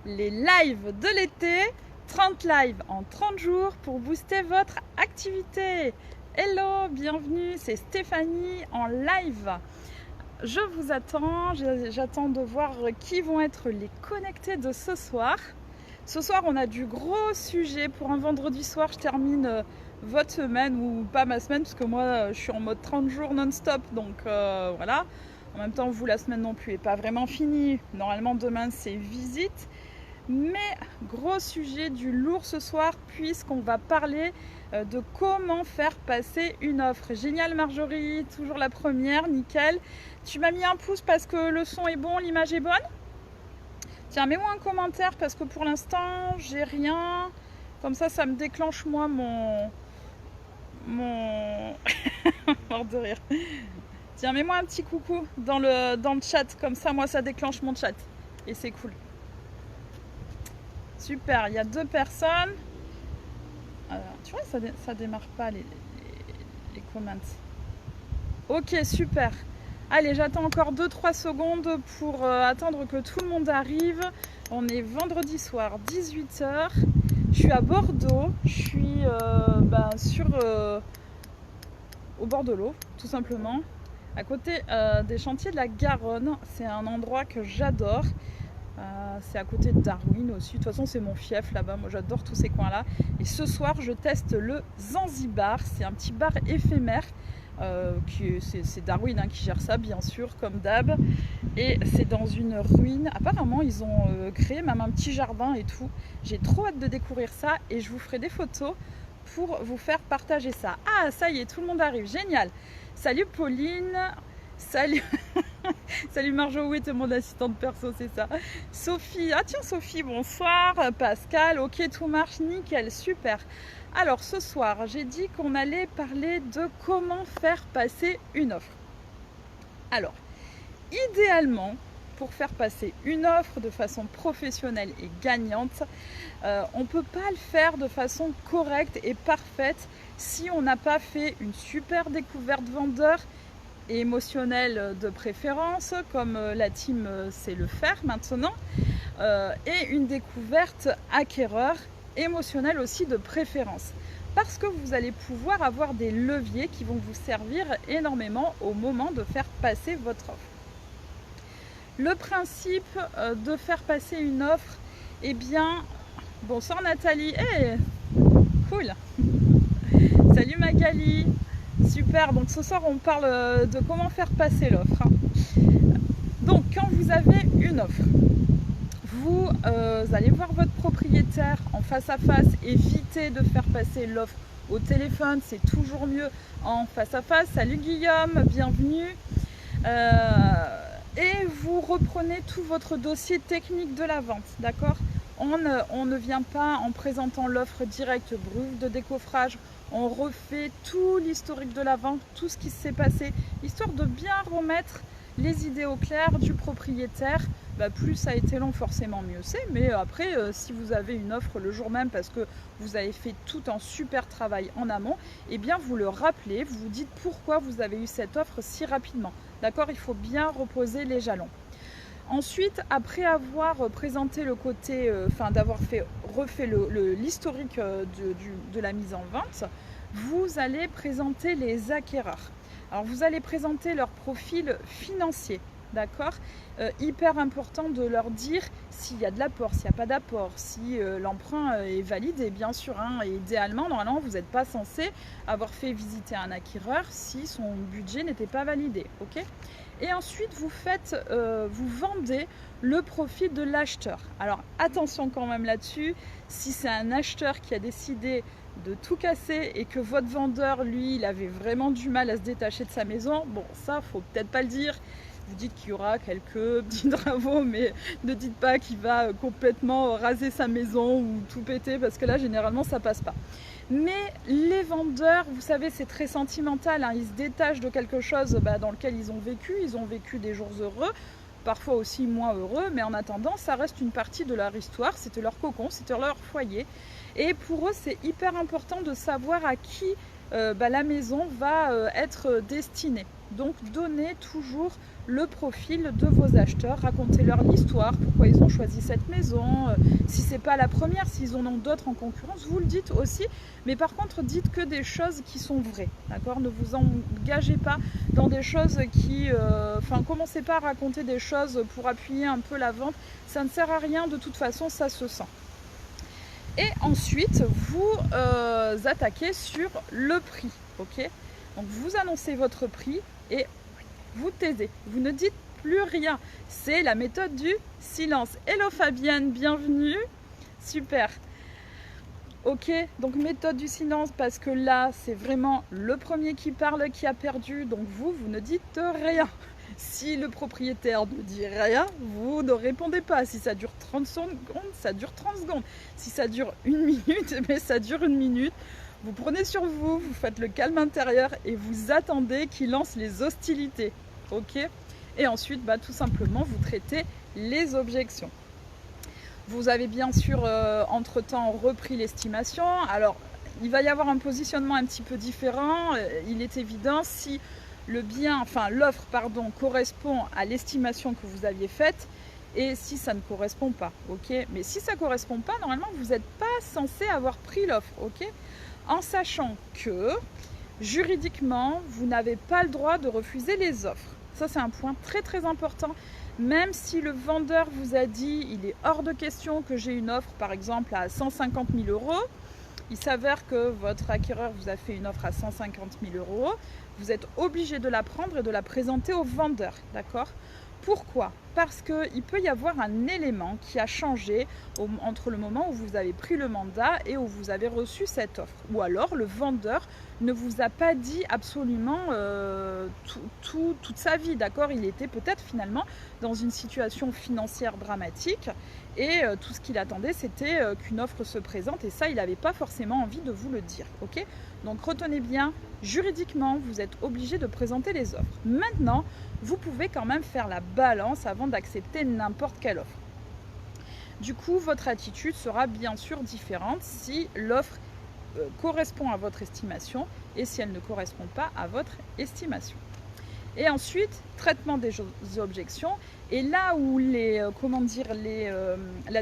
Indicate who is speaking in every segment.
Speaker 1: les lives de l'été, 30 lives en 30 jours pour booster votre activité. Hello, bienvenue, c'est Stéphanie en live. Je vous attends, j'attends de voir qui vont être les connectés de ce soir. Ce soir, on a du gros sujet pour un vendredi soir. Je termine votre semaine ou pas ma semaine parce que moi, je suis en mode 30 jours non-stop. Donc voilà. En même temps, vous, la semaine non plus n'est pas vraiment finie. Normalement, demain, c'est visite. Mais gros sujet du lourd ce soir puisqu'on va parler de comment faire passer une offre. Génial Marjorie, toujours la première, nickel. Tu m'as mis un pouce parce que le son est bon, l'image est bonne? Tiens, mets-moi un commentaire parce que pour l'instant, j'ai rien. Comme ça me déclenche moi mon... mort de rire. Tiens, mets-moi un petit coucou dans le chat. Comme ça, moi, ça déclenche mon chat. Et c'est cool. Super, il y a 2 personnes. Tu vois, ça démarre pas les comments. Ok, super. Allez, j'attends encore 2-3 secondes pour attendre que tout le monde arrive. On est vendredi soir, 18 h. Je suis à Bordeaux. Je suis au bord de l'eau, tout simplement. À côté des chantiers de la Garonne. C'est un endroit que j'adore. C'est à côté de Darwin aussi. De toute façon, c'est mon fief là-bas. Moi, j'adore tous ces coins-là. Et ce soir, je teste le Zanzibar. C'est un petit bar éphémère. C'est Darwin qui gère ça, bien sûr, comme d'hab. Et c'est dans une ruine. Apparemment, ils ont créé même un petit jardin et tout. J'ai trop hâte de découvrir ça. Et je vous ferai des photos pour vous faire partager ça. Ah, ça y est, tout le monde arrive. Génial. Salut Pauline. Salut. Salut Marjo, oui, t'es mon assistante perso, c'est ça. Sophie, ah tiens Sophie, bonsoir. Pascal, ok, tout marche, nickel, super. Alors ce soir, j'ai dit qu'on allait parler de comment faire passer une offre. Alors, idéalement, pour faire passer une offre de façon professionnelle et gagnante, on ne peut pas le faire de façon correcte et parfaite si on n'a pas fait une super découverte vendeur et émotionnelle de préférence, comme la team sait le faire maintenant, et une découverte acquéreur émotionnelle aussi de préférence. Parce que vous allez pouvoir avoir des leviers qui vont vous servir énormément au moment de faire passer votre offre. Le principe de faire passer une offre, eh bien, bonsoir Nathalie, hey, cool, salut Magali. Super, donc ce soir on parle de comment faire passer l'offre. Donc quand vous avez une offre, vous allez voir votre propriétaire en face à face, évitez de faire passer l'offre au téléphone, c'est toujours mieux en face à face. Salut Guillaume, bienvenue. Et vous reprenez tout votre dossier technique de la vente, d'accord ? On ne vient pas en présentant l'offre directe brute de décoffrage. On refait tout l'historique de la vente, tout ce qui s'est passé, histoire de bien remettre les idées au clair du propriétaire. Plus ça a été long, forcément mieux c'est. Mais après, si vous avez une offre le jour même parce que vous avez fait tout un super travail en amont, eh bien vous le rappelez, vous vous dites pourquoi vous avez eu cette offre si rapidement. D'accord ? Il faut bien reposer les jalons. Ensuite, après avoir présenté le côté, d'avoir refait l'historique de la mise en vente, vous allez présenter les acquéreurs. Alors, vous allez présenter leur profil financier, d'accord ? Hyper important de leur dire s'il y a de l'apport, s'il n'y a pas d'apport, si l'emprunt est validé, bien sûr. Et idéalement, normalement, vous n'êtes pas censé avoir fait visiter un acquéreur si son budget n'était pas validé, ok ? Et ensuite, vous vendez le profil de l'acheteur. Alors, attention quand même là-dessus. Si c'est un acheteur qui a décidé de tout casser et que votre vendeur, lui, il avait vraiment du mal à se détacher de sa maison, bon, ça, faut peut-être pas le dire. Vous dites qu'il y aura quelques petits travaux, mais ne dites pas qu'il va complètement raser sa maison ou tout péter, parce que là, généralement, ça passe pas. Mais les vendeurs, vous savez, c'est très sentimental, ils se détachent de quelque chose dans lequel ils ont vécu des jours heureux, parfois aussi moins heureux, mais en attendant, ça reste une partie de leur histoire, c'était leur cocon, c'était leur foyer. Et pour eux, c'est hyper important de savoir à qui la maison va être destinée. Donc donnez toujours le profil de vos acheteurs, racontez-leur l'histoire, pourquoi ils ont choisi cette maison, si c'est pas la première, s'ils en ont d'autres en concurrence, vous le dites aussi, mais par contre dites que des choses qui sont vraies, d'accord? Ne vous engagez pas dans des choses qui... commencez pas à raconter des choses pour appuyer un peu la vente, ça ne sert à rien, de toute façon ça se sent. Et ensuite, vous attaquez sur le prix, ok? Donc vous annoncez votre prix et vous taisez, vous ne dites plus rien. C'est la méthode du silence. Hello Fabienne, bienvenue. Super. Ok, donc méthode du silence parce que là, c'est vraiment le premier qui parle qui a perdu. Donc vous ne dites rien. Si le propriétaire ne dit rien, vous ne répondez pas. Si ça dure 30 secondes, ça dure 30 secondes. Si ça dure 1 minute, mais ça dure 1 minute. Vous prenez sur vous, vous faites le calme intérieur et vous attendez qu'il lance les hostilités. Ok? Et ensuite, tout simplement, vous traitez les objections. Vous avez bien sûr, entre-temps, repris l'estimation. Alors, il va y avoir un positionnement un petit peu différent. Il est évident, si l'offre correspond à l'estimation que vous aviez faite et si ça ne correspond pas. Ok? Mais si ça ne correspond pas, normalement, vous n'êtes pas censé avoir pris l'offre. Ok? En sachant que, juridiquement, vous n'avez pas le droit de refuser les offres. Ça, c'est un point très très important. Même si le vendeur vous a dit, il est hors de question que j'ai une offre, par exemple, à 150 000 €, il s'avère que votre acquéreur vous a fait une offre à 150 000 €, vous êtes obligé de la prendre et de la présenter au vendeur, d'accord? Pourquoi? Parce qu'il peut y avoir un élément qui a changé entre le moment où vous avez pris le mandat et où vous avez reçu cette offre. Ou alors le vendeur ne vous a pas dit absolument toute sa vie, d'accord? Il était peut-être finalement dans une situation financière dramatique et tout ce qu'il attendait c'était qu'une offre se présente et ça il n'avait pas forcément envie de vous le dire, ok? Donc retenez bien, juridiquement vous êtes obligé de présenter les offres. Maintenant, vous pouvez quand même faire la balance avant d'accepter n'importe quelle offre. Du coup, votre attitude sera bien sûr différente si l'offre correspond à votre estimation et si elle ne correspond pas à votre estimation. Et ensuite, traitement des objections. Et là où la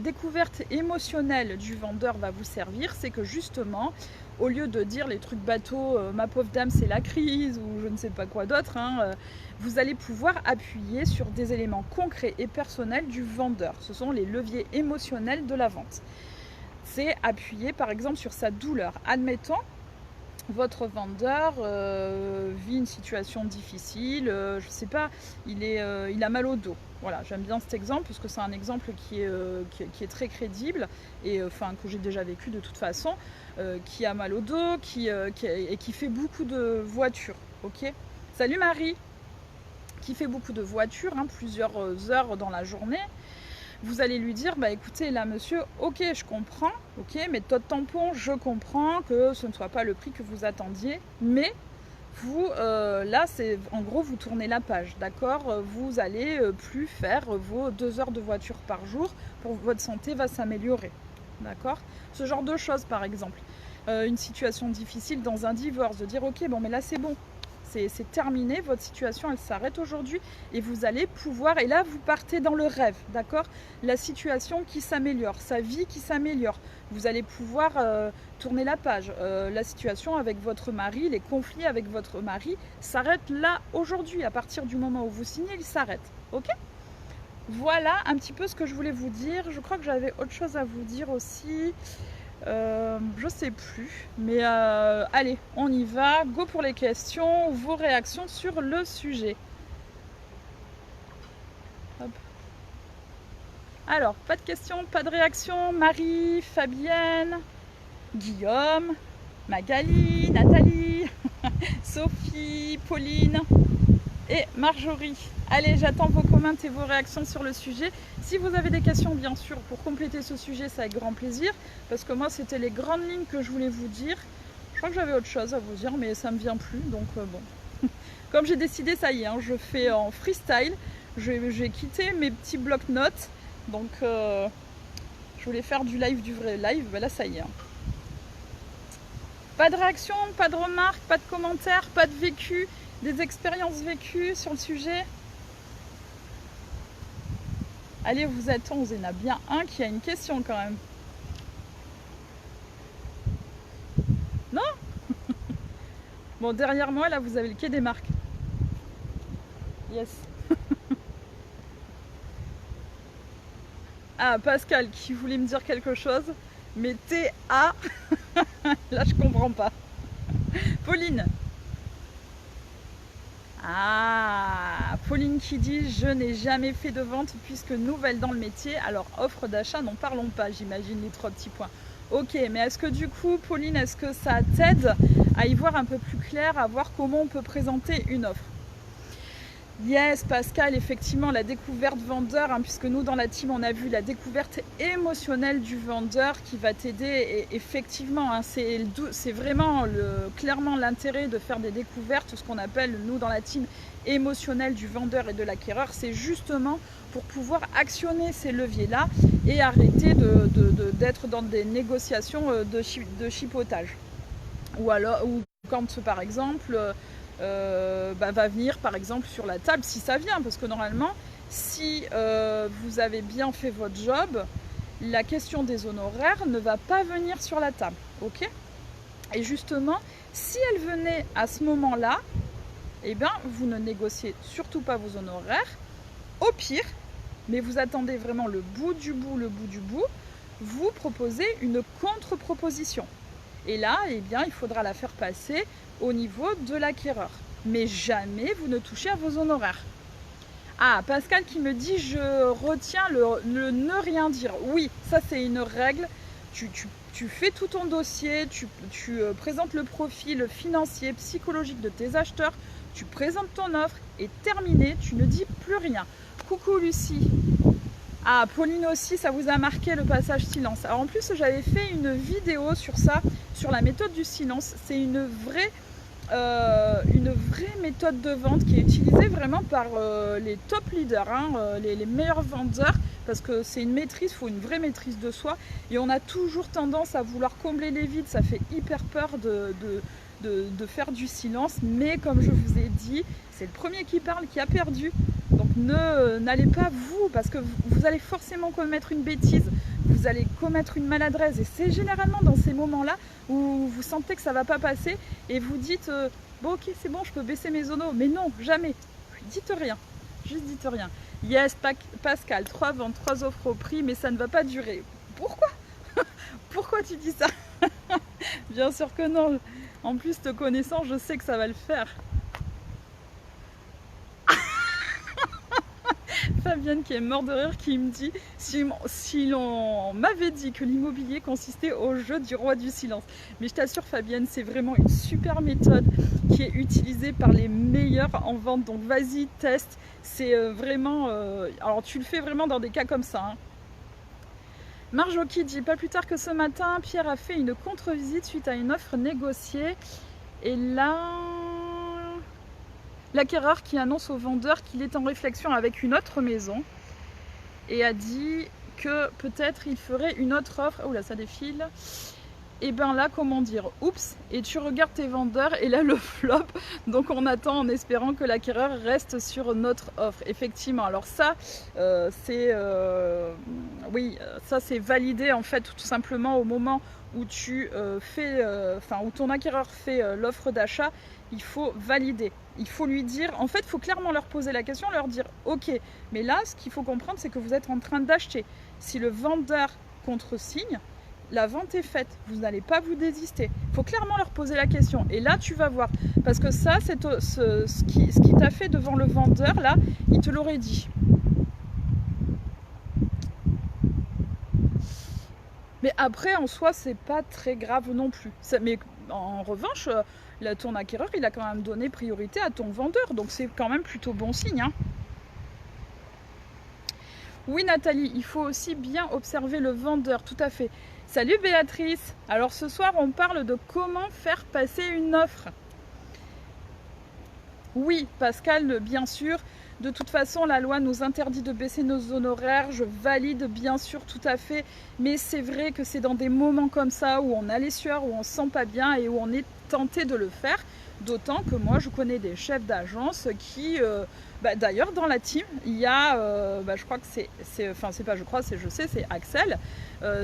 Speaker 1: découverte émotionnelle du vendeur va vous servir, c'est que justement, au lieu de dire les trucs bateaux, ma pauvre dame c'est la crise ou je ne sais pas quoi d'autre, vous allez pouvoir appuyer sur des éléments concrets et personnels du vendeur. Ce sont les leviers émotionnels de la vente. C'est appuyer par exemple sur sa douleur. Admettons, votre vendeur vit une situation difficile, je ne sais pas, il a mal au dos. Voilà, j'aime bien cet exemple parce que c'est un exemple qui est très crédible et que j'ai déjà vécu de toute façon, qui a mal au dos et qui fait beaucoup de voitures. Ok? Salut Marie! Qui fait beaucoup de voitures, plusieurs heures dans la journée. Vous allez lui dire, écoutez là monsieur, ok je comprends, ok méthode tampon, je comprends que ce ne soit pas le prix que vous attendiez, mais vous, là c'est en gros vous tournez la page, d'accord? Vous allez plus faire vos 2 heures de voiture par jour, votre santé va s'améliorer, d'accord? Ce genre de choses par exemple, une situation difficile dans un divorce, de dire ok bon mais là c'est bon. C'est terminé, votre situation elle s'arrête aujourd'hui et vous allez pouvoir, et là vous partez dans le rêve, d'accord? La situation qui s'améliore, sa vie qui s'améliore, vous allez pouvoir tourner la page. La situation avec votre mari, les conflits avec votre mari s'arrêtent là aujourd'hui, à partir du moment où vous signez, ils s'arrêtent, ok? Voilà un petit peu ce que je voulais vous dire. Je crois que j'avais autre chose à vous dire aussi. Je sais plus, mais allez, on y va, go pour les questions, vos réactions sur le sujet. Hop. Alors, pas de questions, pas de réactions. Marie, Fabienne, Guillaume, Magali, Nathalie, Sophie, Pauline et Marjorie. Allez, j'attends vos commentaires et vos réactions sur le sujet. Si vous avez des questions, bien sûr, pour compléter ce sujet, c'est avec grand plaisir. Parce que moi, c'était les grandes lignes que je voulais vous dire. Je crois que j'avais autre chose à vous dire, mais ça ne me vient plus. Donc, bon. Comme j'ai décidé, ça y est, je fais en freestyle. J'ai quitté mes petits blocs-notes. Donc, je voulais faire du live, du vrai live. Ben là, ça y est. Pas de réaction, pas de remarques, pas de commentaires, pas de vécu. Des expériences vécues sur le sujet? Allez, vous êtes 11, il y en a bien un qui a une question quand même. Non? Bon, derrière moi, là, vous avez le quai des Marques. Yes. Ah, Pascal qui voulait me dire quelque chose, mais T-A, là, je comprends pas. Pauline. Ah, Pauline qui dit « Je n'ai jamais fait de vente puisque nouvelle dans le métier, alors offre d'achat, n'en parlons pas, j'imagine les 3 petits points. » Ok, mais est-ce que du coup, Pauline, est-ce que ça t'aide à y voir un peu plus clair, à voir comment on peut présenter une offre? Yes, Pascal, effectivement, la découverte vendeur, hein, puisque nous, dans la team, on a vu la découverte émotionnelle du vendeur qui va t'aider. Et effectivement, hein, c'est vraiment clairement l'intérêt de faire des découvertes, ce qu'on appelle, nous, dans la team, émotionnelle du vendeur et de l'acquéreur. C'est justement pour pouvoir actionner ces leviers-là et arrêter d'être dans des négociations de chipotage. Ou alors, ou quand, par exemple... va venir par exemple sur la table si ça vient, parce que normalement si vous avez bien fait votre job, la question des honoraires ne va pas venir sur la table, ok? Et justement, si elle venait à ce moment-là, eh bien vous ne négociez surtout pas vos honoraires, au pire, mais vous attendez vraiment le bout du bout, vous proposez une contre-proposition. Et là, eh bien, il faudra la faire passer au niveau de l'acquéreur. Mais jamais vous ne touchez à vos honoraires. Ah, Pascal qui me dit « Je retiens le ne rien dire ». Oui, ça c'est une règle. Tu fais tout ton dossier, tu présentes le profil financier, psychologique de tes acheteurs, tu présentes ton offre et terminé, tu ne dis plus rien. Coucou Lucie. Ah, Pauline aussi, ça vous a marqué le passage silence. Alors en plus, j'avais fait une vidéo sur ça, sur la méthode du silence. C'est une vraie méthode de vente qui est utilisée vraiment par les top leaders, hein, les meilleurs vendeurs, parce que c'est une maîtrise, il faut une vraie maîtrise de soi. Et on a toujours tendance à vouloir combler les vides, ça fait hyper peur de faire du silence. Mais comme je vous ai dit, c'est le premier qui parle qui a perdu. Donc n'allez pas vous, parce que vous allez forcément commettre une bêtise, vous allez commettre une maladresse. Et c'est généralement dans ces moments-là où vous sentez que ça ne va pas passer et vous dites bon ok c'est bon, je peux baisser mes honos. Mais non, jamais. Dites rien. Juste dites rien. Yes, Pascal, 3 ventes, 3 offres au prix, mais ça ne va pas durer. Pourquoi? Pourquoi tu dis ça? Bien sûr que non. En plus, te connaissant, je sais que ça va le faire. Fabienne qui est morte de rire qui me dit si l'on m'avait dit que l'immobilier consistait au jeu du roi du silence. Mais je t'assure Fabienne, c'est vraiment une super méthode qui est utilisée par les meilleurs en vente. Donc vas-y, teste. C'est vraiment... alors tu le fais vraiment dans des cas comme ça. Hein. Marjoki dit pas plus tard que ce matin, Pierre a fait une contre-visite suite à une offre négociée. Et là... l'acquéreur qui annonce au vendeur qu'il est en réflexion avec une autre maison et a dit que peut-être il ferait une autre offre. Oh là, ça défile. Et bien là, comment dire, oups, et tu regardes tes vendeurs et là le flop. Donc on attend en espérant que l'acquéreur reste sur notre offre. Effectivement, alors ça, oui, ça c'est validé en fait tout simplement au moment où tu où ton acquéreur fait l'offre d'achat. Il faut valider. Il faut lui dire, en fait, il faut clairement leur poser la question, leur dire, ok, mais là, ce qu'il faut comprendre, c'est que vous êtes en train d'acheter. Si le vendeur contresigne, la vente est faite, vous n'allez pas vous désister. Il faut clairement leur poser la question. Et là, tu vas voir. Parce que ça, c'est ce qui t'a fait devant le vendeur, là, il te l'aurait dit. Mais après, en soi, c'est pas très grave non plus. Mais en revanche, ton acquéreur, il a quand même donné priorité à ton vendeur. Donc c'est quand même plutôt bon signe. Hein. Oui, Nathalie, il faut aussi bien observer le vendeur, tout à fait. Salut Béatrice. Alors ce soir, on parle de comment faire passer une offre. Oui, Pascal, bien sûr. De toute façon, la loi nous interdit de baisser nos honoraires. Je valide bien sûr tout à fait. Mais c'est vrai que c'est dans des moments comme ça où on a les sueurs, où on se sent pas bien et où on est tenté de le faire. D'autant que moi, je connais des chefs d'agence qui... d'ailleurs, dans la team, il y a... je crois que je sais, c'est Axel.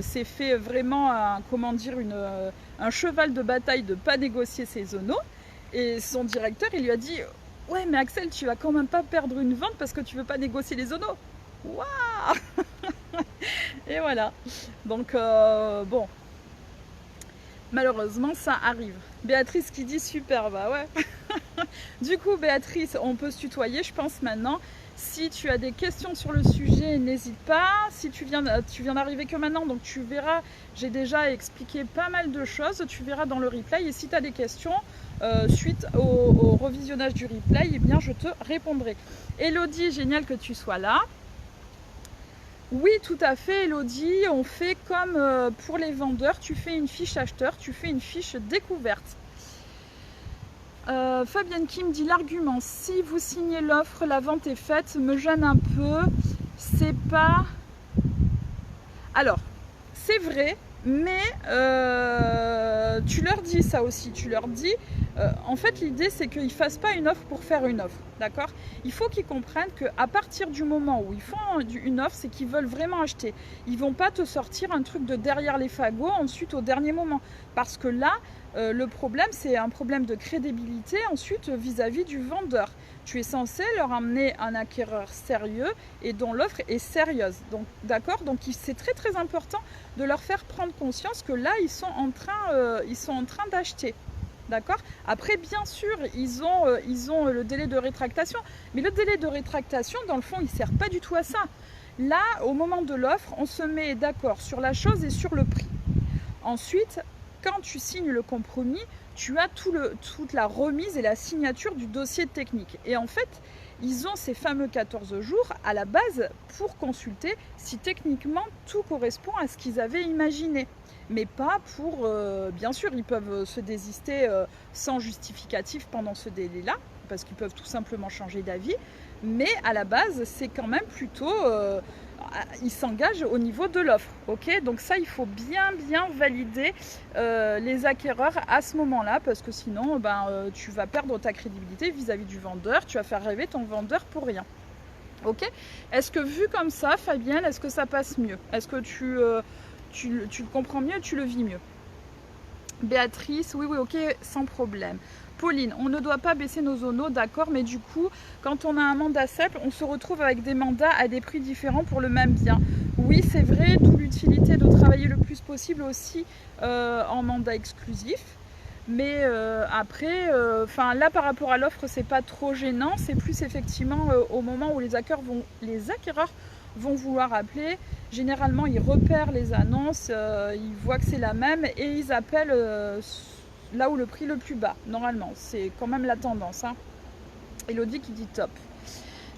Speaker 1: C'est fait vraiment un cheval de bataille de ne pas négocier ses zonos. Et son directeur, il lui a dit... Ouais, mais Axel, tu vas quand même pas perdre une vente parce que tu veux pas négocier les zonos. Waouh. Et voilà. Donc, bon. Malheureusement, ça arrive. Béatrice qui dit super, bah ouais. Du coup, Béatrice, on peut se tutoyer, je pense, maintenant. Si tu as des questions sur le sujet, n'hésite pas. Si tu viens d'arriver que maintenant, donc tu verras, j'ai déjà expliqué pas mal de choses. Tu verras dans le replay. Et si tu as des questions, suite au revisionnage du replay, eh bien, je te répondrai. Elodie, génial que tu sois là. Oui, tout à fait, Elodie. On fait comme pour les vendeurs. Tu fais une fiche acheteur, tu fais une fiche découverte. Fabienne Kim dit l'argument, si vous signez l'offre, la vente est faite, me gêne un peu. C'est pas... Alors, c'est vrai, mais tu leur dis ça aussi. Tu leur dis, en fait, l'idée, c'est qu'ils ne fassent pas une offre pour faire une offre. D'accord? Il faut qu'ils comprennent qu'à partir du moment où ils font une offre, c'est qu'ils veulent vraiment acheter. Ils ne vont pas te sortir un truc de derrière les fagots ensuite au dernier moment. Parce que là, le problème, c'est un problème de crédibilité ensuite vis-à-vis du vendeur. Tu es censé leur amener un acquéreur sérieux et dont l'offre est sérieuse. Donc, d'accord? Donc, c'est très très important de leur faire prendre conscience que là, ils sont en train d'acheter. D'accord? Après, bien sûr, ils ont le délai de rétractation. Mais le délai de rétractation, dans le fond, il ne sert pas du tout à ça. Là, au moment de l'offre, on se met d'accord sur la chose et sur le prix. Ensuite, quand tu signes le compromis, tu as toute la remise et la signature du dossier technique. Et en fait, ils ont ces fameux 14 jours à la base pour consulter si techniquement tout correspond à ce qu'ils avaient imaginé. Mais pas pour... bien sûr, ils peuvent se désister sans justificatif pendant ce délai-là, parce qu'ils peuvent tout simplement changer d'avis. Mais à la base, c'est quand même plutôt... ils s'engagent au niveau de l'offre. Okay, donc ça, il faut bien valider les acquéreurs à ce moment-là, parce que sinon, tu vas perdre ta crédibilité vis-à-vis du vendeur. Tu vas faire rêver ton vendeur pour rien. Ok? Est-ce que vu comme ça, Fabienne, est-ce que ça passe mieux? Est-ce que tu le comprends mieux, tu le vis mieux? Béatrice, oui, ok, sans problème. Pauline, on ne doit pas baisser nos zonos, d'accord, mais du coup, quand on a un mandat simple, on se retrouve avec des mandats à des prix différents pour le même bien. Oui, c'est vrai, d'où l'utilité de travailler le plus possible aussi en mandat exclusif. Mais après, là par rapport à l'offre, c'est pas trop gênant, c'est plus effectivement au moment où les acquéreurs vont vouloir appeler. Généralement, ils repèrent les annonces, ils voient que c'est la même et ils appellent là où le prix le plus bas. Normalement, c'est quand même la tendance. Hein. Elodie qui dit top.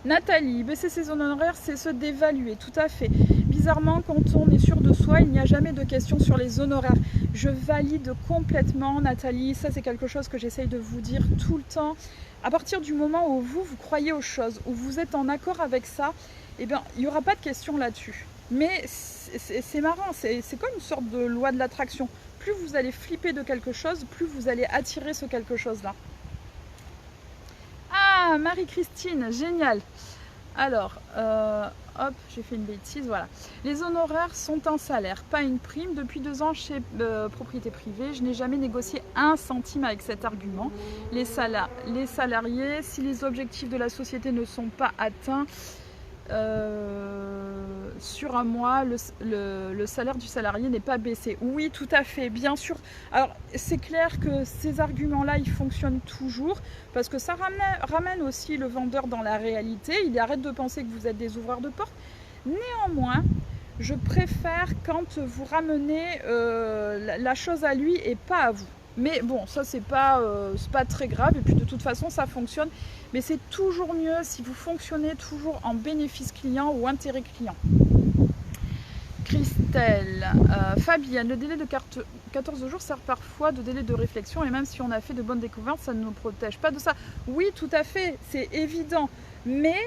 Speaker 1: Nathalie, baisser ses honoraires, c'est se dévaluer, tout à fait. Bizarrement, quand on est sûr de soi, il n'y a jamais de question sur les honoraires. Je valide complètement, Nathalie, ça c'est quelque chose que j'essaye de vous dire tout le temps. À partir du moment où vous croyez aux choses, où vous êtes en accord avec ça, eh bien, il n'y aura pas de question là-dessus. Mais c'est marrant, c'est comme une sorte de loi de l'attraction. Plus vous allez flipper de quelque chose, plus vous allez attirer ce quelque chose-là. Ah, Marie-Christine, génial. Alors, hop, j'ai fait une bêtise, voilà. Les honoraires sont un salaire, pas une prime. Depuis 2 ans chez Propriété Privée, je n'ai jamais négocié 1 centime avec cet argument. Les salariés, si les objectifs de la société ne sont pas atteints, sur un mois, le salaire du salarié n'est pas baissé. Oui, tout à fait, bien sûr. Alors, c'est clair que ces arguments-là, ils fonctionnent toujours parce que ça ramène aussi le vendeur dans la réalité. Il arrête de penser que vous êtes des ouvreurs de porte. Néanmoins, je préfère quand vous ramenez la chose à lui et pas à vous. Mais bon, ça c'est pas très grave et puis de toute façon ça fonctionne. Mais c'est toujours mieux si vous fonctionnez toujours en bénéfice client ou intérêt client. Christelle, Fabienne, le délai de 14 jours sert parfois de délai de réflexion et même si on a fait de bonnes découvertes, ça ne nous protège pas de ça. Oui, tout à fait, c'est évident. Mais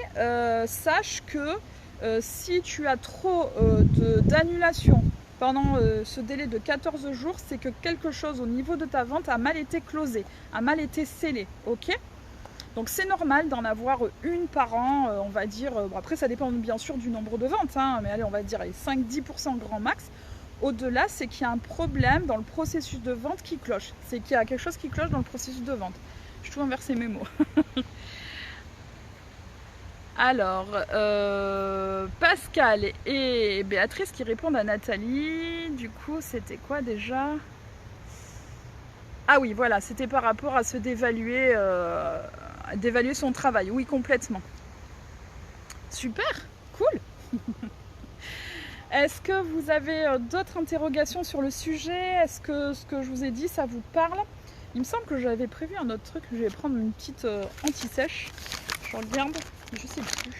Speaker 1: sache que si tu as trop d'annulations pendant ce délai de 14 jours, c'est que quelque chose au niveau de ta vente a mal été closé, a mal été scellé, ok? Donc c'est normal d'en avoir une par an, on va dire, bon après ça dépend bien sûr du nombre de ventes, hein, mais allez on va dire les 5-10% grand max. Au-delà, c'est qu'il y a un problème dans le processus de vente qui cloche, c'est qu'il y a quelque chose qui cloche dans le processus de vente. Je tout inversé mes mots. Alors, Pascal et Béatrice qui répondent à Nathalie, du coup c'était quoi déjà? Ah oui, voilà, c'était par rapport à se d'évaluer son travail, oui, complètement. Super, cool. Est-ce que vous avez d'autres interrogations sur le sujet? Est-ce que ce que je vous ai dit, ça vous parle? Il me semble que j'avais prévu un autre truc, je vais prendre une petite anti-sèche. Je regarde, je sais plus.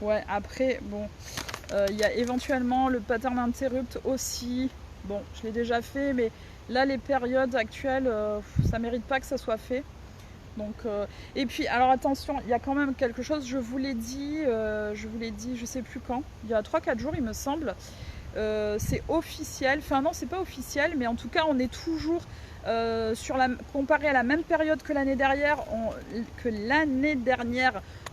Speaker 1: Ouais, après, bon, il y a éventuellement le pattern interrupt aussi. Bon, je l'ai déjà fait, mais là, les périodes actuelles, ça mérite pas que ça soit fait. Donc, et puis, alors attention, il y a quand même quelque chose, je vous l'ai dit, je sais plus quand, il y a 3-4 jours, il me semble. C'est officiel, enfin non, c'est pas officiel, mais en tout cas, on est toujours comparé à la même période que l'année dernière,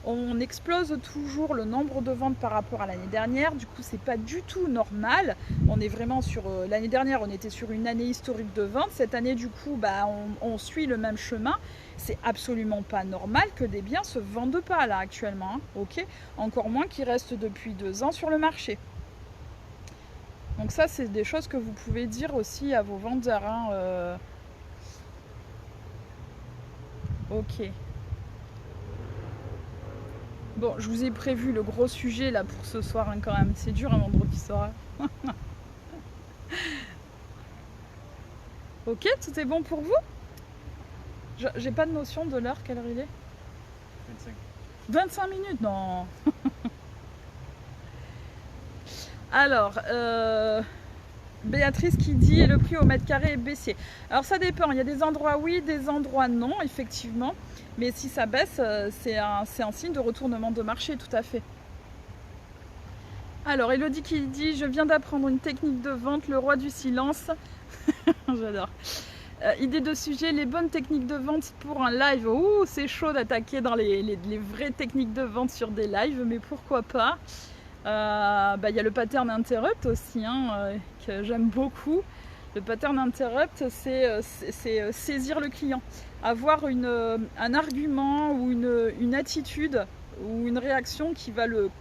Speaker 1: on explose toujours le nombre de ventes par rapport à l'année dernière. Du coup, c'est pas du tout normal. On est vraiment sur l'année dernière, on était sur une année historique de vente. Cette année, du coup, bah, on suit le même chemin. C'est absolument pas normal que des biens se vendent pas là actuellement. Hein, ok, encore moins qu'ils restent depuis 2 ans sur le marché. Donc ça, c'est des choses que vous pouvez dire aussi à vos vendeurs. Hein, Ok. Bon, je vous ai prévu le gros sujet là pour ce soir hein, quand même. C'est dur un vendredi soir. Ok, tout est bon pour vous? J'ai pas de notion de l'heure, quelle heure il est? 25 minutes, non. Alors, Béatrice qui dit le prix au mètre carré est baissier. Alors ça dépend, il y a des endroits oui, des endroits non, effectivement. Mais si ça baisse, c'est un signe de retournement de marché, tout à fait. Alors, Elodie qui dit je viens d'apprendre une technique de vente, le roi du silence. J'adore. Idée de sujet, les bonnes techniques de vente pour un live. Ouh, c'est chaud d'attaquer dans les vraies techniques de vente sur des lives, mais pourquoi pas. Y a le pattern interrupt aussi, hein, que j'aime beaucoup. Le pattern interrupt, c'est saisir le client. Avoir un argument ou une attitude ou une réaction qui va le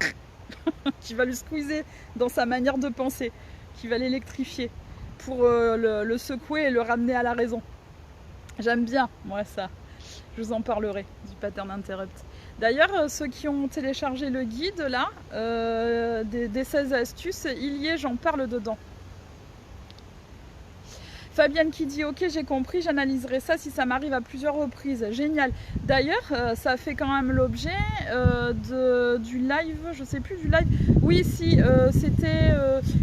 Speaker 1: qui va le squeezer dans sa manière de penser, qui va l'électrifier pour le secouer et le ramener à la raison. J'aime bien, moi, ça. Je vous en parlerai du pattern interrupt. D'ailleurs, ceux qui ont téléchargé le guide, là, des 16 astuces, il y est, j'en parle dedans. Fabienne qui dit ok, j'ai compris, j'analyserai ça si ça m'arrive à plusieurs reprises. Génial. D'ailleurs, ça fait quand même l'objet du live, je sais plus du live. Oui, si c'était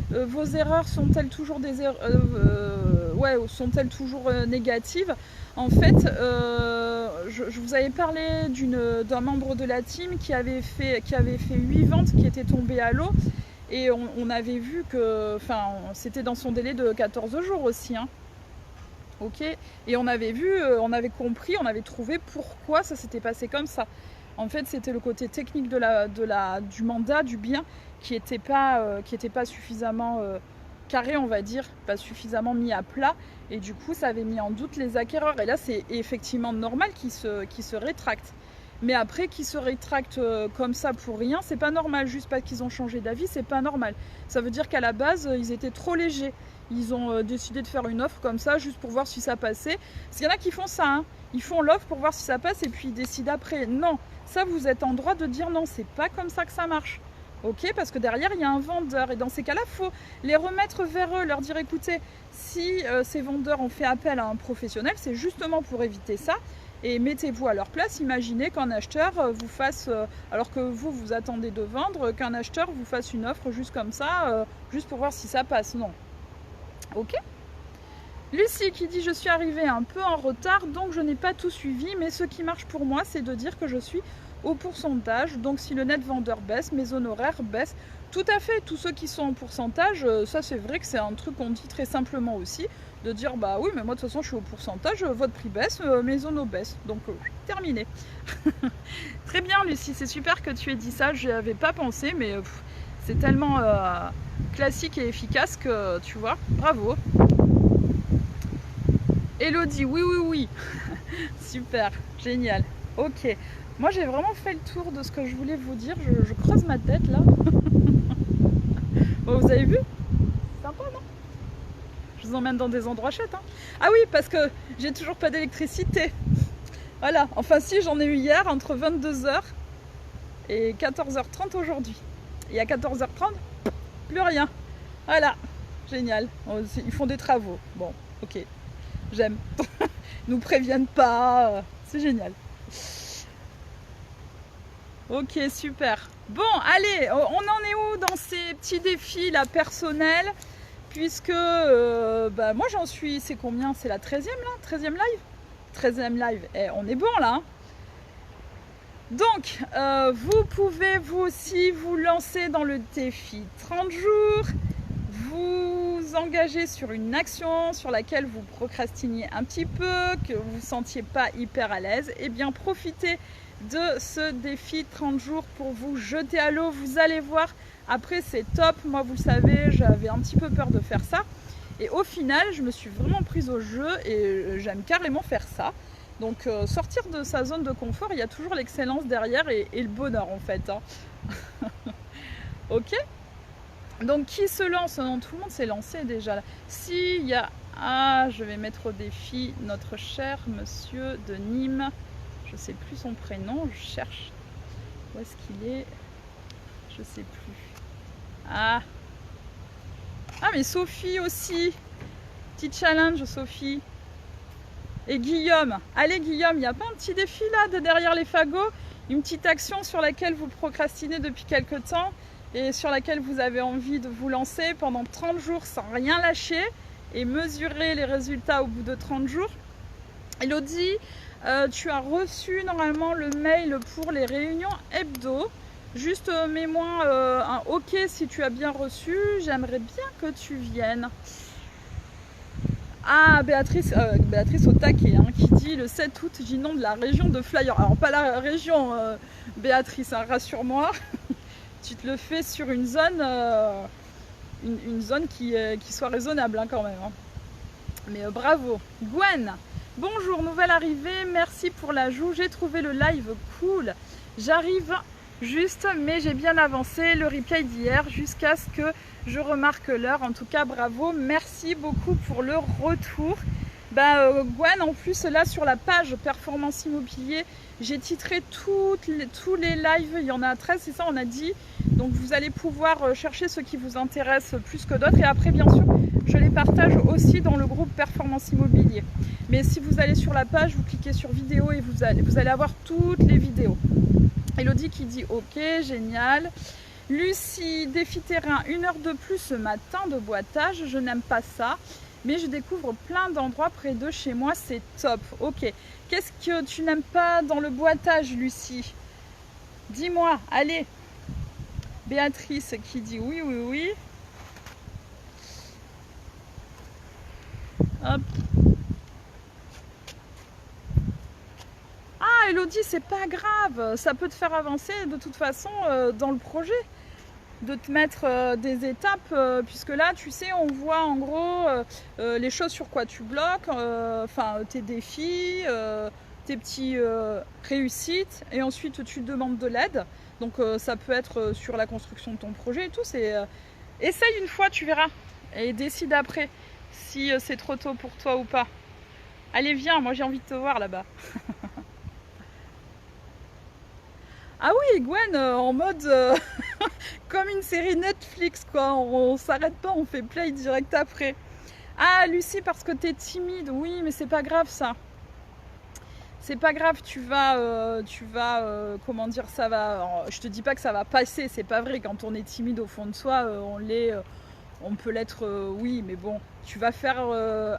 Speaker 1: vos erreurs sont-elles toujours des erreurs ouais, sont-elles toujours négatives? En fait, je vous avais parlé d'un membre de la team qui avait fait 8 ventes qui étaient tombées à l'eau. Et on avait vu que, c'était dans son délai de 14 jours aussi, hein. Ok, et on avait vu, on avait compris, on avait trouvé pourquoi ça s'était passé comme ça. En fait, c'était le côté technique du mandat, du bien, qui était pas suffisamment carré, on va dire, pas suffisamment mis à plat. Et du coup, ça avait mis en doute les acquéreurs. Et là, c'est effectivement normal qu'ils se rétractent. Mais après, qu'ils se rétractent comme ça pour rien, c'est pas normal. Juste parce qu'ils ont changé d'avis, c'est pas normal. Ça veut dire qu'à la base, ils étaient trop légers. Ils ont décidé de faire une offre comme ça, juste pour voir si ça passait. Parce qu'il y en a qui font ça, hein. Ils font l'offre pour voir si ça passe et puis ils décident après. Non, ça, vous êtes en droit de dire non, c'est pas comme ça que ça marche. Ok, parce que derrière, il y a un vendeur. Et dans ces cas-là, il faut les remettre vers eux, leur dire, écoutez, si ces vendeurs ont fait appel à un professionnel, c'est justement pour éviter ça. Et mettez-vous à leur place, imaginez qu'un acheteur vous fasse, alors que vous attendez de vendre, qu'un acheteur vous fasse une offre juste comme ça, juste pour voir si ça passe. Non. Ok. Lucie qui dit je suis arrivée un peu en retard donc je n'ai pas tout suivi, mais ce qui marche pour moi c'est de dire que je suis au pourcentage, donc si le net vendeur baisse, mes honoraires baissent. Tout à fait, tous ceux qui sont en pourcentage, ça c'est vrai que c'est un truc qu'on dit très simplement aussi, de dire bah oui mais moi de toute façon je suis au pourcentage, votre prix baisse, mes honos baissent, donc terminé. Très bien Lucie, c'est super que tu aies dit ça, je n'y avais pas pensé mais c'est tellement classique et efficace que tu vois, bravo. Elodie, oui, oui, oui. Super, génial. Ok. Moi, j'ai vraiment fait le tour de ce que je voulais vous dire. Je creuse ma tête, là. Bon, vous avez vu? Sympa, non? Je vous emmène dans des endroits chouettes, hein. Ah oui, parce que j'ai toujours pas d'électricité. Voilà. Enfin, si, j'en ai eu hier, entre 22 h et 14 h 30 aujourd'hui. Et à 14 h 30, plus rien. Voilà. Génial. Ils font des travaux. Bon, ok. J'aime. Nous préviennent pas. C'est génial. Ok, super. Bon, allez, on en est où dans ces petits défis là personnels? Puisque bah, moi j'en suis, c'est combien? C'est la 13e là? 13e live? 13e live. Eh, on est bon là. Donc, vous pouvez vous aussi vous lancer dans le défi 30 jours. Vous engager sur une action sur laquelle vous procrastiniez un petit peu, que vous ne vous sentiez pas hyper à l'aise, et bien profitez de ce défi 30 jours pour vous jeter à l'eau. Vous allez voir, après c'est top. Moi vous le savez, j'avais un petit peu peur de faire ça. Et au final, je me suis vraiment prise au jeu et j'aime carrément faire ça. Donc sortir de sa zone de confort, il y a toujours l'excellence derrière et le bonheur en fait. Hein. Ok. Donc qui se lance? Non, tout le monde s'est lancé déjà. Si, il y a... Ah, je vais mettre au défi notre cher monsieur de Nîmes. Je sais plus son prénom, je cherche. Où est-ce qu'il est? Je sais plus. Ah. Ah, mais Sophie aussi. Petit challenge, Sophie. Et Guillaume. Allez, Guillaume, il n'y a pas un petit défi là de derrière les fagots? Une petite action sur laquelle vous procrastinez depuis quelque temps et sur laquelle vous avez envie de vous lancer pendant 30 jours sans rien lâcher et mesurer les résultats au bout de 30 jours. Elodie, tu as reçu normalement le mail pour les réunions hebdo. Juste mets-moi un OK si tu as bien reçu. J'aimerais bien que tu viennes. Ah, Béatrice au taquet, hein, qui dit le 7 août, j'inonde la région de Flyer. Alors, pas la région, Béatrice, hein, rassure-moi. Tu te le fais sur une zone, une zone qui soit raisonnable hein, quand même. Hein. Mais bravo. Gwen, bonjour, nouvelle arrivée, merci pour l'ajout. J'ai trouvé le live cool. J'arrive juste, mais j'ai bien avancé le replay d'hier jusqu'à ce que je remarque l'heure. En tout cas, bravo. Merci beaucoup pour le retour. Gwen, en plus, là, sur la page Performance Immobilier, j'ai titré tous les lives. Il y en a 13, c'est ça, on a dit. Donc, vous allez pouvoir chercher ce qui vous intéresse plus que d'autres. Et après, bien sûr, je les partage aussi dans le groupe Performance Immobilier. Mais si vous allez sur la page, vous cliquez sur vidéo et vous allez avoir toutes les vidéos. Elodie qui dit OK, génial. Lucie, défi terrain, 1 heure de plus ce matin de boitage. Je n'aime pas ça, mais je découvre plein d'endroits près de chez moi, c'est top. Ok, qu'est-ce que tu n'aimes pas dans le boitage, Lucie? Dis-moi, allez. Béatrice qui dit oui, oui, oui. Hop. Ah, Elodie, c'est pas grave, ça peut te faire avancer de toute façon dans le projet. De te mettre des étapes, puisque là, tu sais, on voit en gros les choses sur quoi tu bloques, enfin tes défis, tes petits réussites, et ensuite tu demandes de l'aide. Donc ça peut être sur la construction de ton projet et tout. Essaye une fois, tu verras, et décide après si c'est trop tôt pour toi ou pas. Allez, viens, moi j'ai envie de te voir là-bas. Ah oui, Gwen, en mode comme une série Netflix, quoi. On s'arrête pas, on fait play direct après. Ah, Lucie, parce que t'es timide. Oui, mais c'est pas grave, ça. C'est pas grave, comment dire, ça va. Je te dis pas que ça va passer, c'est pas vrai. Quand on est timide au fond de soi, on l'est On peut l'être, oui, mais bon, tu vas faire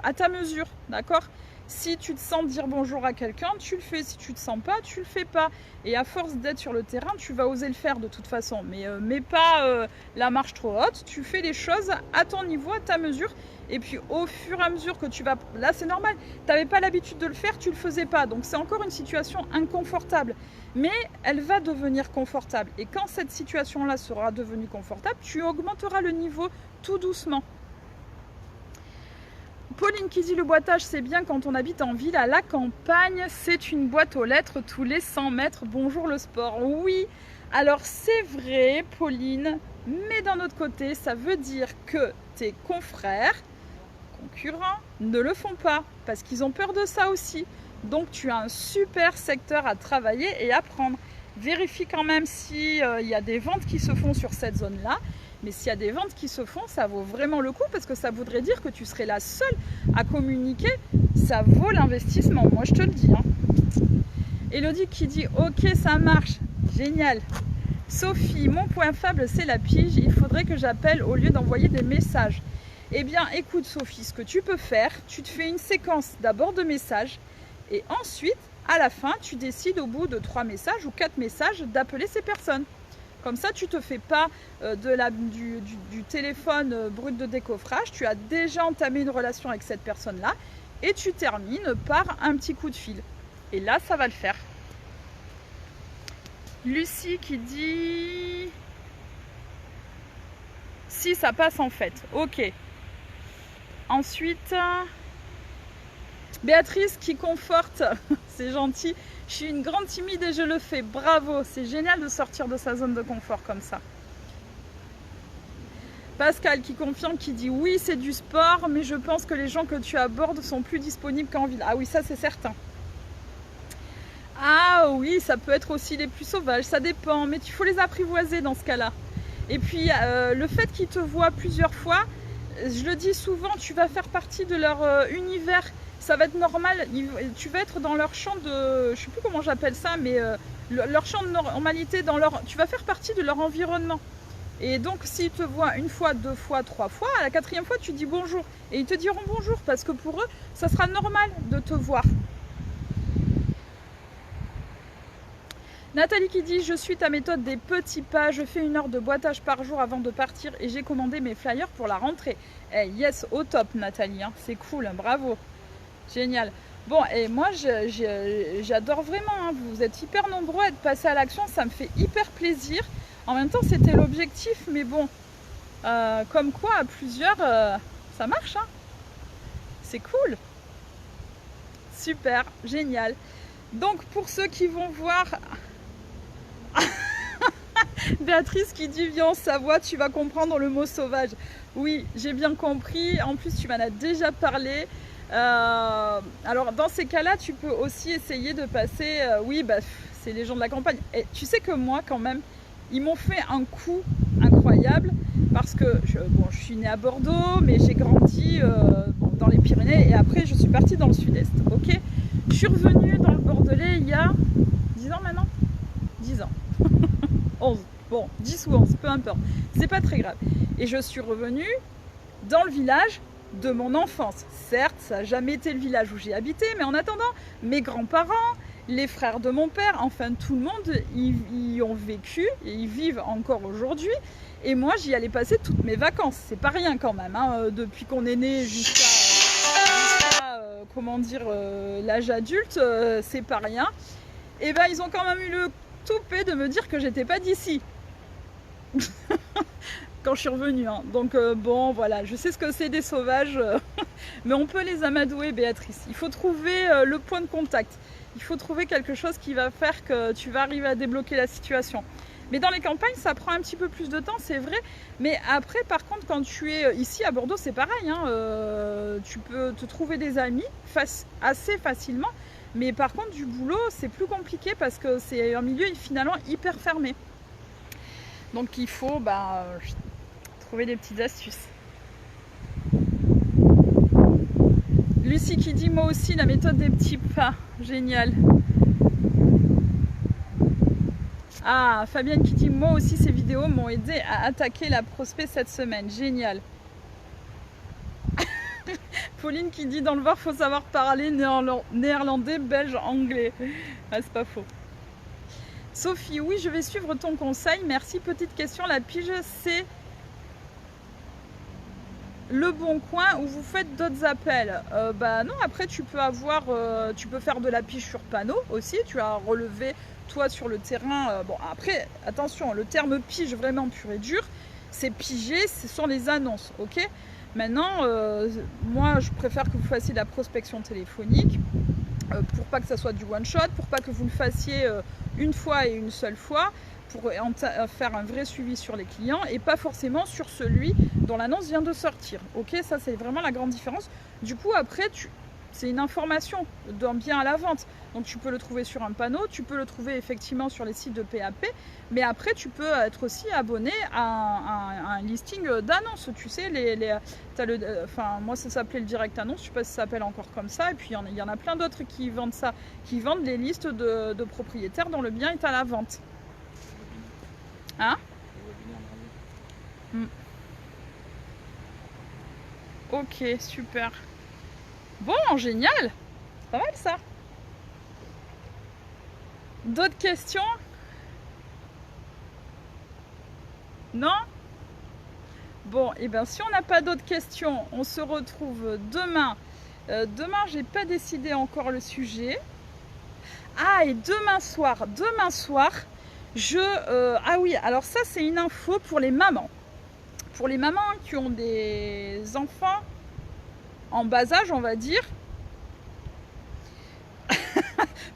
Speaker 1: à ta mesure, d'accord? Si tu te sens dire bonjour à quelqu'un, tu le fais. Si tu te sens pas, tu le fais pas. Et à force d'être sur le terrain, tu vas oser le faire de toute façon. Mais mets pas la marche trop haute. Tu fais les choses à ton niveau, à ta mesure. Et puis au fur et à mesure que tu vas... Là, c'est normal. Tu n'avais pas l'habitude de le faire, tu le faisais pas. Donc c'est encore une situation inconfortable. Mais elle va devenir confortable. Et quand cette situation-là sera devenue confortable, tu augmenteras le niveau tout doucement. Pauline qui dit le boitage c'est bien quand on habite en ville, à la campagne c'est une boîte aux lettres tous les 100 mètres, bonjour le sport. Oui, alors c'est vrai Pauline, mais d'un autre côté ça veut dire que tes confrères, concurrents ne le font pas parce qu'ils ont peur de ça aussi. Donc tu as un super secteur à travailler et à prendre. Vérifie quand même s'il y a des ventes qui se font sur cette zone-là. Mais s'il y a des ventes qui se font, ça vaut vraiment le coup parce que ça voudrait dire que tu serais la seule à communiquer. Ça vaut l'investissement, moi je te le dis. Hein. Elodie qui dit ok ça marche, génial. Sophie, mon point faible c'est la pige, il faudrait que j'appelle au lieu d'envoyer des messages. Eh bien écoute Sophie, ce que tu peux faire, tu te fais une séquence d'abord de messages et ensuite à la fin tu décides au bout de 3 messages ou 4 messages d'appeler ces personnes. Comme ça, tu ne te fais pas du téléphone brut de décoffrage. Tu as déjà entamé une relation avec cette personne-là et tu termines par un petit coup de fil. Et là, ça va le faire. Lucie qui dit... Si, ça passe en fait. Ok. Ensuite... Béatrice qui conforte, c'est gentil. Je suis une grande timide et je le fais. Bravo, c'est génial de sortir de sa zone de confort comme ça. Pascal qui confirme, qui dit oui, c'est du sport, mais je pense que les gens que tu abordes sont plus disponibles qu'en ville. Ah oui, ça c'est certain. Ah oui, ça peut être aussi les plus sauvages, ça dépend, mais il faut les apprivoiser dans ce cas-là. Et puis le fait qu'ils te voient plusieurs fois, je le dis souvent, tu vas faire partie de leur univers. Ça va être normal, tu vas être dans leur champ de... Je sais plus comment j'appelle ça, mais leur champ de normalité, tu vas faire partie de leur environnement. Et donc s'ils te voient une fois, 2 fois, 3 fois, à la 4e fois tu dis bonjour. Et ils te diront bonjour parce que pour eux, ça sera normal de te voir. Nathalie qui dit, je suis ta méthode des petits pas, je fais 1 heure de boitage par jour avant de partir et j'ai commandé mes flyers pour la rentrée. Hey, yes, au top Nathalie, hein, c'est cool, hein, bravo. Génial. Bon, et moi, j'adore vraiment. Hein. Vous êtes hyper nombreux à être passés à l'action. Ça me fait hyper plaisir. En même temps, c'était l'objectif. Mais bon, comme quoi, à plusieurs, ça marche. Hein. C'est cool. Super, génial. Donc, pour ceux qui vont voir... Béatrice qui dit, viens en Savoie, tu vas comprendre le mot sauvage. Oui, j'ai bien compris. En plus, tu m'en as déjà parlé. Alors dans ces cas-là, tu peux aussi essayer de passer, oui, bah, c'est les gens de la campagne. Et tu sais que moi, quand même, ils m'ont fait un coup incroyable parce que je suis née à Bordeaux, mais j'ai grandi dans les Pyrénées et après je suis partie dans le sud-est. Ok, je suis revenue dans le Bordelais il y a 10 ans maintenant, 10 ans, 11, bon, 10 ou 11, peu importe, c'est pas très grave. Et je suis revenue dans le village de mon enfance. Certes, ça n'a jamais été le village où j'ai habité, mais en attendant, mes grands-parents, les frères de mon père, enfin tout le monde y ont vécu et y vivent encore aujourd'hui. Et moi, j'y allais passer toutes mes vacances. C'est pas rien quand même, hein, depuis qu'on est né jusqu'à comment dire, l'âge adulte, c'est pas rien. Et ben, ils ont quand même eu le toupet de me dire que j'étais pas d'ici. Quand je suis revenue. Hein. Donc bon, voilà, je sais ce que c'est des sauvages, mais on peut les amadouer, Béatrice. Il faut trouver le point de contact. Il faut trouver quelque chose qui va faire que tu vas arriver à débloquer la situation. Mais dans les campagnes, ça prend un petit peu plus de temps, c'est vrai. Mais après, par contre, quand tu es ici à Bordeaux, c'est pareil. Hein, tu peux te trouver des amis assez facilement. Mais par contre, du boulot, c'est plus compliqué parce que c'est un milieu finalement hyper fermé. Donc il faut trouver des petites astuces. Lucie qui dit, moi aussi, la méthode des petits pas. Génial. Ah, Fabienne qui dit, moi aussi, ces vidéos m'ont aidé à attaquer la prospect cette semaine. Génial. Pauline qui dit dans le Var, faut savoir parler néerlandais, belge, anglais. Ah, c'est pas faux. Sophie, oui, je vais suivre ton conseil. Merci. Petite question, la pige, c'est le bon coin où vous faites d'autres appels? Bah non, après tu peux avoir, tu peux faire de la pige sur panneau aussi. Tu as relevé toi sur le terrain. Bon, après, attention, le terme pige vraiment pur et dur, c'est piger, ce sont les annonces, ok? Maintenant, moi, je préfère que vous fassiez de la prospection téléphonique pour pas que ça soit du one-shot, pour pas que vous le fassiez une fois et une seule fois, pour faire un vrai suivi sur les clients et pas forcément sur celui dont l'annonce vient de sortir. Ok, ça c'est vraiment la grande différence. Du coup, après, c'est une information d'un bien à la vente. Donc tu peux le trouver sur un panneau, tu peux le trouver effectivement sur les sites de PAP, mais après tu peux être aussi abonné à un listing d'annonces. Tu sais, moi ça s'appelait le direct annonce, je ne sais pas si ça s'appelle encore comme ça, et puis il y en a plein d'autres qui vendent ça, qui vendent les listes de propriétaires dont le bien est à la vente. Hein? Ok, super. Bon, génial. Pas mal ça. D'autres questions? Non? Bon, et bien si on n'a pas d'autres questions, on se retrouve demain. Demain, j'ai pas décidé encore le sujet. Ah, et demain soir, ah oui, alors ça c'est une info pour les mamans. Pour les mamans qui ont des enfants en bas âge, on va dire.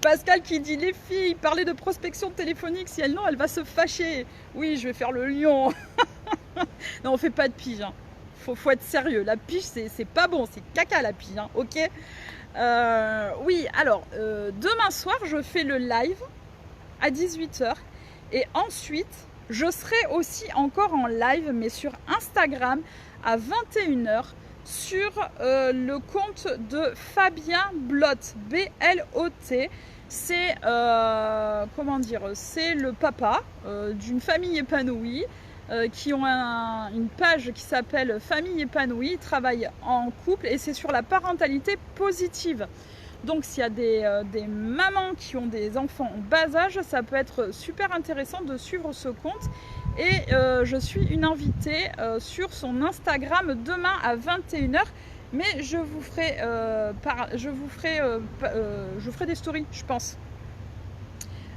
Speaker 1: Pascal qui dit les filles, parler de prospection téléphonique, si elle non, elle va se fâcher. Oui, je vais faire le lion. Non, on fait pas de pige. Hein. Faut être sérieux. La pige, c'est pas bon, c'est caca la pige. Hein. Ok. Oui, alors demain soir, je fais le live à 18h et ensuite, je serai aussi encore en live, mais sur Instagram à 21h sur le compte de Fabien Blot, B-L-O-T. C'est comment dire, c'est le papa d'une famille épanouie qui ont une page qui s'appelle Famille épanouie, ils travaillent en couple et c'est sur la parentalité positive. Donc s'il y a des mamans qui ont des enfants en bas âge, ça peut être super intéressant de suivre ce compte. Et je suis une invitée sur son Instagram demain à 21h. Mais je vous ferai, je ferai des stories, je pense.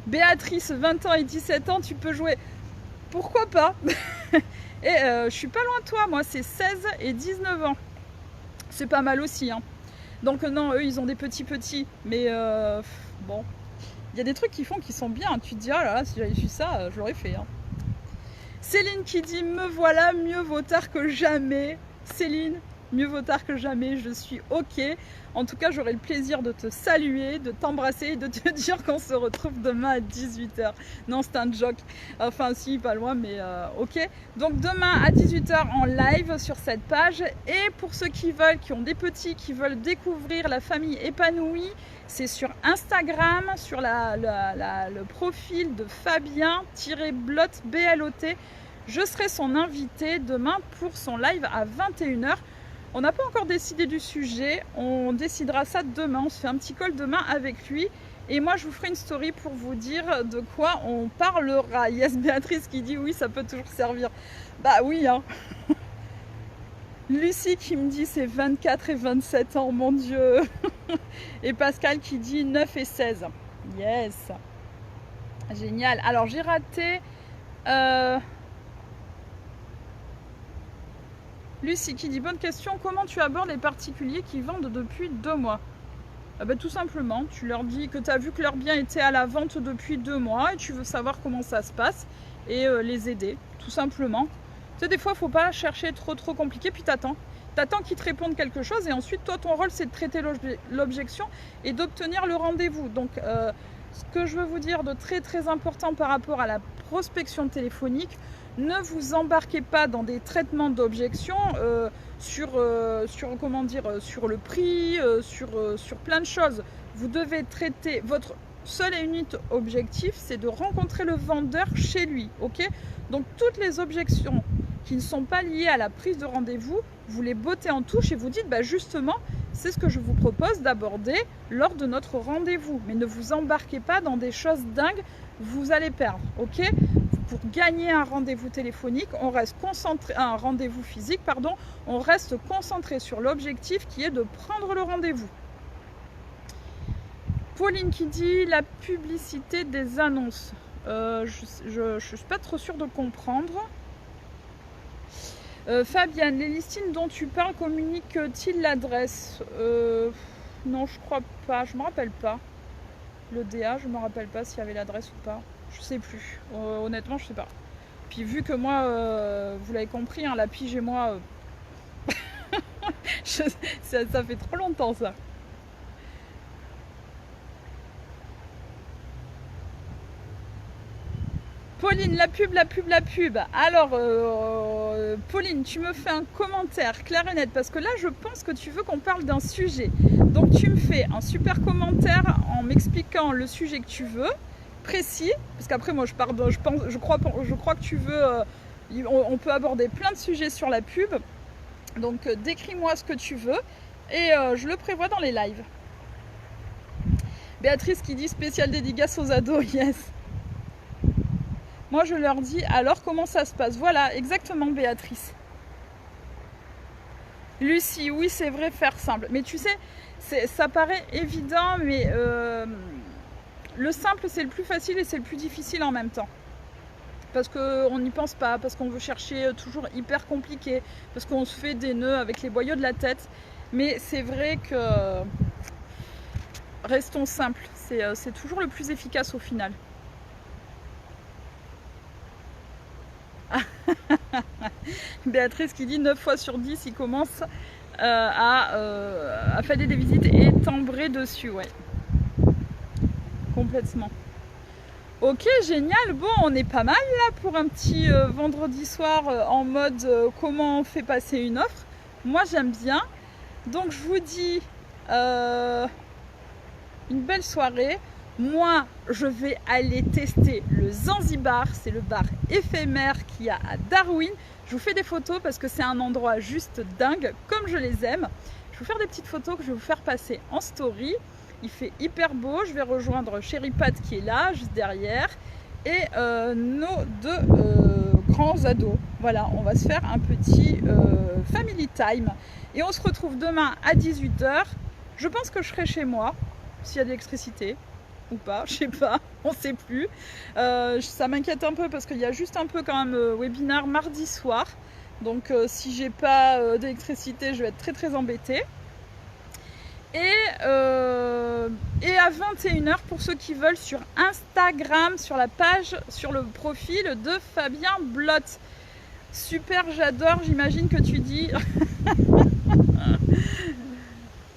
Speaker 1: Béatrice, 20 ans et 17 ans, tu peux jouer. Pourquoi pas? Et je suis pas loin de toi, moi c'est 16 et 19 ans. C'est pas mal aussi, hein. Donc non, eux ils ont des petits, mais bon, il y a des trucs qu'ils font qui sont bien. Tu te dis, ah là là, si j'avais su ça, je l'aurais fait. Hein. Céline qui dit, me voilà, mieux vaut tard que jamais. Céline, mieux vaut tard que jamais, je suis ok. En tout cas, j'aurai le plaisir de te saluer, de t'embrasser et de te dire qu'on se retrouve demain à 18h. Non, c'est un joke. Enfin, si, pas loin, mais ok. Donc, demain à 18h en live sur cette page. Et pour ceux qui veulent, qui ont des petits, qui veulent découvrir la famille épanouie, c'est sur Instagram, sur le profil de Fabien-Blot, B-L-O-T. Je serai son invité demain pour son live à 21h. On n'a pas encore décidé du sujet, on décidera ça demain, on se fait un petit call demain avec lui. Et moi je vous ferai une story pour vous dire de quoi on parlera. Yes, Béatrice qui dit oui, ça peut toujours servir. Bah oui, hein. Lucie qui me dit c'est 24 et 27 ans, mon Dieu. Et Pascal qui dit 9 et 16. Yes. Génial. Alors j'ai raté... Lucie qui dit bonne question, comment tu abordes les particuliers qui vendent depuis 2 mois? Tout simplement, tu leur dis que tu as vu que leur bien était à la vente depuis 2 mois et tu veux savoir comment ça se passe et les aider, tout simplement. Tu sais, des fois, il ne faut pas chercher trop compliqué, puis t'attends. T'attends qu'ils te répondent quelque chose et ensuite, toi, ton rôle, c'est de traiter l'objection et d'obtenir le rendez-vous. Donc, ce que je veux vous dire de très important par rapport à la prospection téléphonique, ne vous embarquez pas dans des traitements d'objection sur le prix, sur plein de choses. Vous devez traiter votre seul et unique objectif, c'est de rencontrer le vendeur chez lui. Ok? Donc toutes les objections qui ne sont pas liées à la prise de rendez-vous, vous les bottez en touche et vous dites justement, c'est ce que je vous propose d'aborder lors de notre rendez-vous. Mais ne vous embarquez pas dans des choses dingues, vous allez perdre, ok? Pour gagner un rendez-vous téléphonique, on reste concentré, un rendez-vous physique, pardon, on reste concentré sur l'objectif qui est de prendre le rendez-vous. Pauline qui dit la publicité des annonces. Je ne suis pas trop sûre de comprendre. Fabienne, les listings dont tu parles communiquent-ils l'adresse? Non, je crois pas, je me rappelle pas. Le DA, je me rappelle pas s'il y avait l'adresse ou pas. Je sais plus. Honnêtement, je sais pas. Puis vu que moi, vous l'avez compris, hein, la pige et moi, ça fait trop longtemps ça. Pauline, la pub. Alors, Pauline, tu me fais un commentaire clair et net parce que là, je pense que tu veux qu'on parle d'un sujet. Donc, tu me fais un super commentaire en m'expliquant le sujet que tu veux, précis, parce qu'après, moi, je crois que tu veux. On peut aborder plein de sujets sur la pub. Donc, décris-moi ce que tu veux et je le prévois dans les lives. Béatrice qui dit spécial dédicace aux ados, yes. Moi, je leur dis, alors comment ça se passe? Voilà, exactement, Béatrice. Lucie, oui, c'est vrai, faire simple. Mais tu sais, ça paraît évident, mais le simple, c'est le plus facile et c'est le plus difficile en même temps. Parce qu'on n'y pense pas, parce qu'on veut chercher toujours hyper compliqué, parce qu'on se fait des nœuds avec les boyaux de la tête. Mais c'est vrai que restons simples, c'est toujours le plus efficace au final. Béatrice qui dit 9 fois sur 10 il commence à faire des visites et tambrer dessus, ouais, complètement. Ok, génial, bon, on est pas mal là pour un petit vendredi soir en mode comment on fait passer une offre. Moi j'aime bien, donc je vous dis une belle soirée. Moi, je vais aller tester le Zanzibar, c'est le bar éphémère qu'il y a à Darwin. Je vous fais des photos parce que c'est un endroit juste dingue, comme je les aime. Je vais vous faire des petites photos que je vais vous faire passer en story. Il fait hyper beau, je vais rejoindre Chéri Pat qui est là, juste derrière. Et nos deux grands ados. Voilà, on va se faire un petit family time. Et on se retrouve demain à 18 h. Je pense que je serai chez moi, s'il y a de l'électricité. Ou pas, je sais pas, on sait plus. Ça m'inquiète un peu parce qu'il y a juste un peu quand même webinaire mardi soir. Donc si j'ai pas d'électricité, je vais être très très embêtée. Et à 21 h pour ceux qui veulent sur Instagram, sur la page, sur le profil de Fabien Blot. Super, j'adore, j'imagine que tu dis.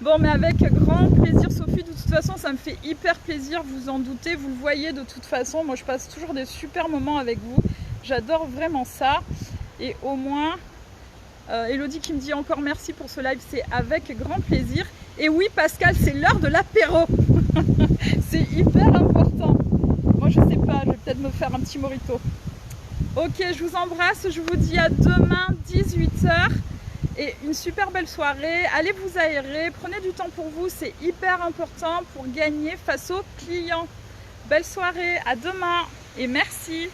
Speaker 1: Bon, mais avec grand plaisir, Sophie. De toute façon, ça me fait hyper plaisir, vous en doutez, vous le voyez de toute façon. Moi, je passe toujours des super moments avec vous. J'adore vraiment ça. Et au moins, Elodie qui me dit encore merci pour ce live, c'est avec grand plaisir. Et oui, Pascal, c'est l'heure de l'apéro. C'est hyper important. Moi, je sais pas, je vais peut-être me faire un petit mojito. Ok, je vous embrasse. Je vous dis à demain, 18 h. Et une super belle soirée, allez vous aérer, prenez du temps pour vous, c'est hyper important pour gagner face aux clients. Belle soirée, à demain et merci.